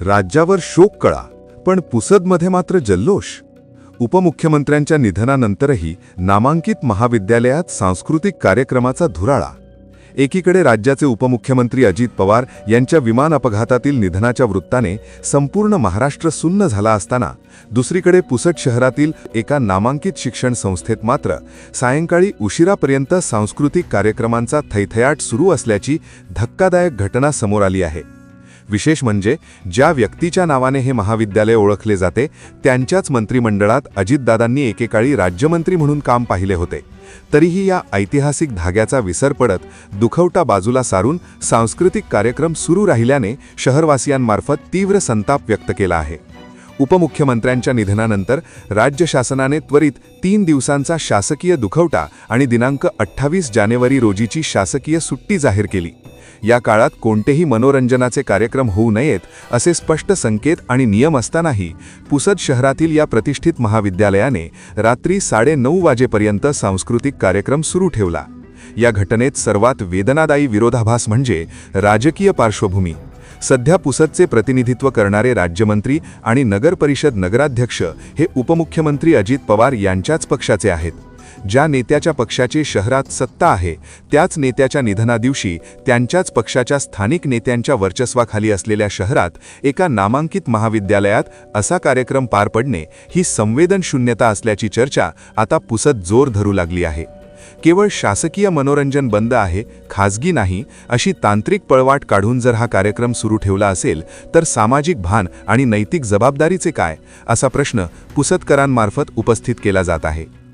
राज्यावर शोककळा, पण पुसदमध्ये मात्र जल्लोष. उपमुख्यमंत्र्यांच्या निधनानंतरही नामांकित महाविद्यालयात सांस्कृतिक कार्यक्रमाचा धुराळा. एकीकडे राज्याचे उपमुख्यमंत्री अजित पवार यांच्या विमान अपघातातील निधनाच्या वृत्ताने संपूर्ण महाराष्ट्र सुन्न झाला असताना, दुसरीकडे पुसद शहरातील एका नामांकित शिक्षण संस्थेत मात्र सायंकाळी उशिरापर्यंत सांस्कृतिक कार्यक्रमांचा थैथयाट सुरू असल्याची धक्कादायक घटना समोर आली आहे. विशेष म्हणजे ज्या व्यक्तीच्या नावाने हे महाविद्यालय ओळखले जाते त्यांच्याच मंत्रिमंडळात अजितदादांनी एकेकाळी राज्यमंत्री म्हणून काम पाहिले होते. तरीही या ऐतिहासिक धाग्याचा विसर पडत दुखवटा बाजूला सारून सांस्कृतिक कार्यक्रम सुरू राहिल्याने शहरवासियांमार्फत तीव्र संताप व्यक्त केला आहे. उपमुख्यमंत्र्यांच्या निधनानंतर राज्य शासनाने त्वरित 3 दिवसांचा शासकीय दुखवटा आणि दिनांक 28 जानेवारी रोजीची शासकीय सुट्टी जाहीर केली. या काळात कोणतेही मनोरंजनाचे कार्यक्रम होऊ नयेत असे स्पष्ट संकेत आणि नियम असतानाही पुसद शहरातील या प्रतिष्ठित महाविद्यालयाने रात्री 9:30 वाजेपर्यंत सांस्कृतिक कार्यक्रम सुरू ठेवला. या घटनेत सर्वात वेदनादायी विरोधाभास म्हणजे राजकीय पार्श्वभूमी. सध्या पुसदचे प्रतिनिधित्व करणारे राज्यमंत्री आणि नगरपरिषद नगराध्यक्ष हे उपमुख्यमंत्री अजित पवार यांच्याच पक्षाचे आहेत. ज्या नेत्याच्या पक्षाची शहरात सत्ता आहे त्याच नेत्याच्या निधनादिवशी त्यांच्याच पक्षाच्या स्थानिक नेत्यांच्या वर्चस्वाखाली असलेल्या शहरात एका नामांकित महाविद्यालयात असा कार्यक्रम पार पडणे ही संवेदनशून्यता असल्याची चर्चा आता पुसद जोर धरू लागली आहे. केवळ शासकीय मनोरंजन बंद आहे, खाजगी नाही, अशी तांत्रिक पळवाट काढून जर हा कार्यक्रम सुरू ठेवला असेल तर सामाजिक भान आणि नैतिक जबाबदारीचे काय, असा प्रश्न पुसदकरांमार्फत उपस्थित केला जात आहे.